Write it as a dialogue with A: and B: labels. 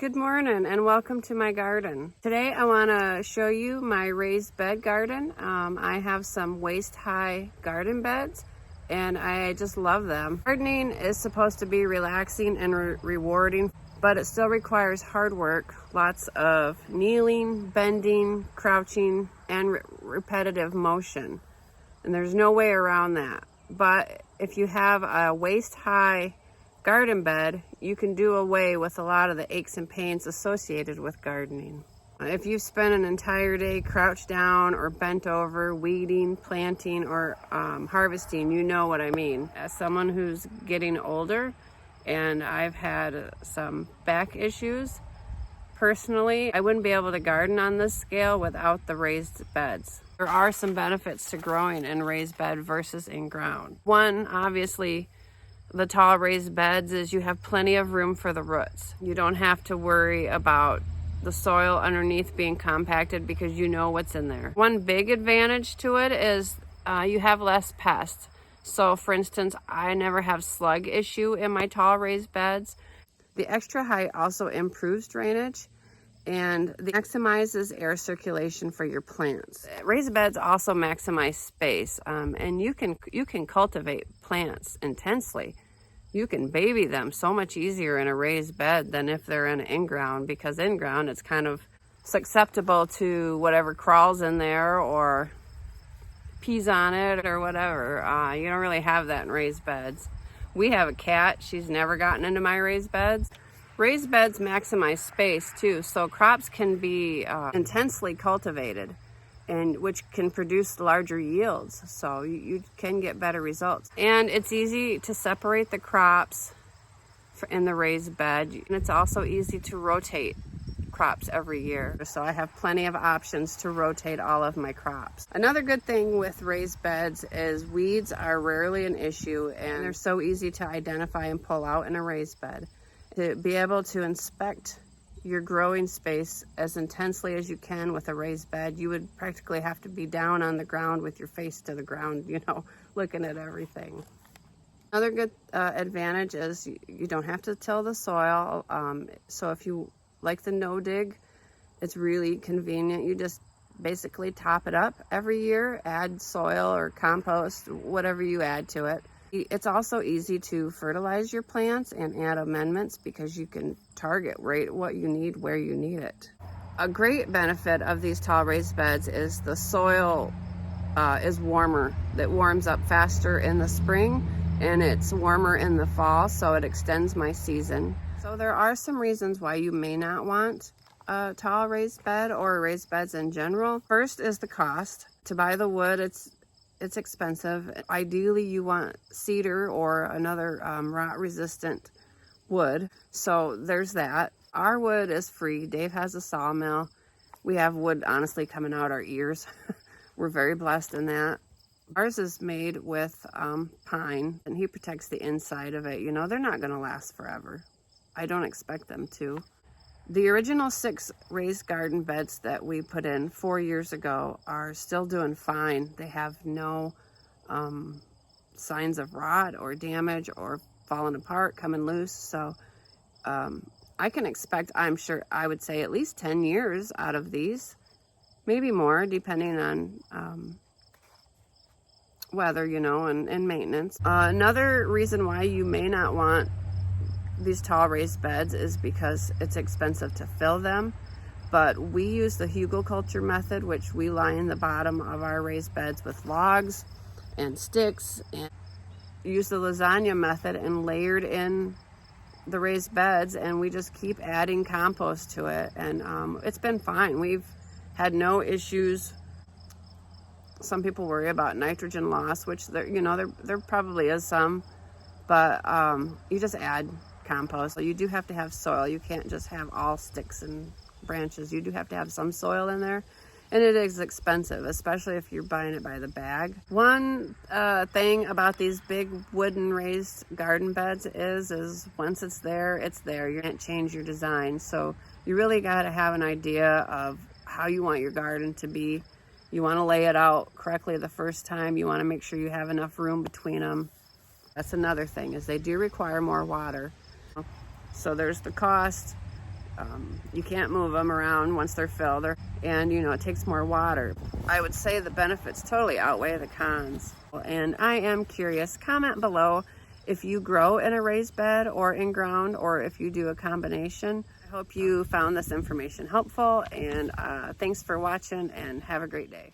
A: Good morning and welcome to my garden. Today I want to show you my raised bed garden. I have some waist-high garden beds and I just love them. Gardening is supposed to be relaxing and rewarding, but it still requires hard work, lots of kneeling, bending, crouching, and repetitive motion. And there's no way around that. But if you have a waist-high garden bed, you can do away with a lot of the aches and pains associated with gardening. If you've spent an entire day crouched down or bent over, weeding, planting, or harvesting, you know what I mean. As someone who's getting older and I've had some back issues, personally, I wouldn't be able to garden on this scale without the raised beds. There are some benefits to growing in raised bed versus in ground. One, obviously, the tall raised beds is you have plenty of room for the roots. You don't have to worry about the soil underneath being compacted because you know what's in there. One big advantage to it is you have less pests. So for instance, I never have slug issue in my tall raised beds. The extra height also improves drainage and maximizes air circulation for your plants. Raised beds also maximize space, and you can cultivate plants intensely. You can baby them so much easier in a raised bed than if they're in ground, because in ground it's kind of susceptible to whatever crawls in there or pees on it or whatever. You don't really have that in raised beds. We have a cat. She's never gotten into my raised beds. Raised beds maximize space too, so crops can be intensely cultivated, and which can produce larger yields, so you can get better results. And it's easy to separate the crops in the raised bed, and it's also easy to rotate crops every year, so I have plenty of options to rotate all of my crops. Another good thing with raised beds is weeds are rarely an issue, and they're so easy to identify and pull out in a raised bed. To be able to inspect your growing space as intensely as you can with a raised bed, you would practically have to be down on the ground with your face to the ground, looking at everything. Another good advantage is you don't have to till the soil. So if you like the no-dig, it's really convenient. You just basically top it up every year, add soil or compost, whatever you add to it. It's also easy to fertilize your plants and add amendments because you can target right what you need where you need it. A great benefit of these tall raised beds is the soil is warmer. It warms up faster in the spring and it's warmer in the fall, so it extends my season. So there are some reasons why you may not want a tall raised bed or raised beds in general. First is the cost. To buy the wood, it's expensive. Ideally, you want cedar or another rot-resistant wood. So there's that. Our wood is free. Dave has a sawmill. We have wood honestly coming out our ears. We're very blessed in that. Ours is made with pine, and he protects the inside of it. They're not going to last forever. I don't expect them to. The original 6 raised garden beds that we put in 4 years ago are still doing fine. They have no signs of rot or damage or falling apart, coming loose. So I can expect, I'm sure, I would say at least 10 years out of these, maybe more, depending on weather, and maintenance. Another reason why you may not want these tall raised beds is because it's expensive to fill them, but we use the hugelkultur method, which we line the bottom of our raised beds with logs and sticks, and use the lasagna method and layered in the raised beds, and we just keep adding compost to it, and it's been fine. We've had no issues. Some people worry about nitrogen loss, which there probably is some, but you just add compost. So you do have to have soil. You can't just have all sticks and branches. You do have to have some soil in there, and it is expensive, especially if you're buying it by the bag. One thing about these big wooden raised garden beds is once it's there, you can't change your design. So you really got to have an idea of how you want your garden to be. You want to lay it out correctly the first time. You want to make sure you have enough room between them. That's another thing, is they do require more water. So there's the cost. You can't move them around once they're filled, and you know, it takes more water. I would say the benefits totally outweigh the cons. And I am curious, comment below if you grow in a raised bed or in ground, or if you do a combination. I hope you found this information helpful, and thanks for watching, and have a great day.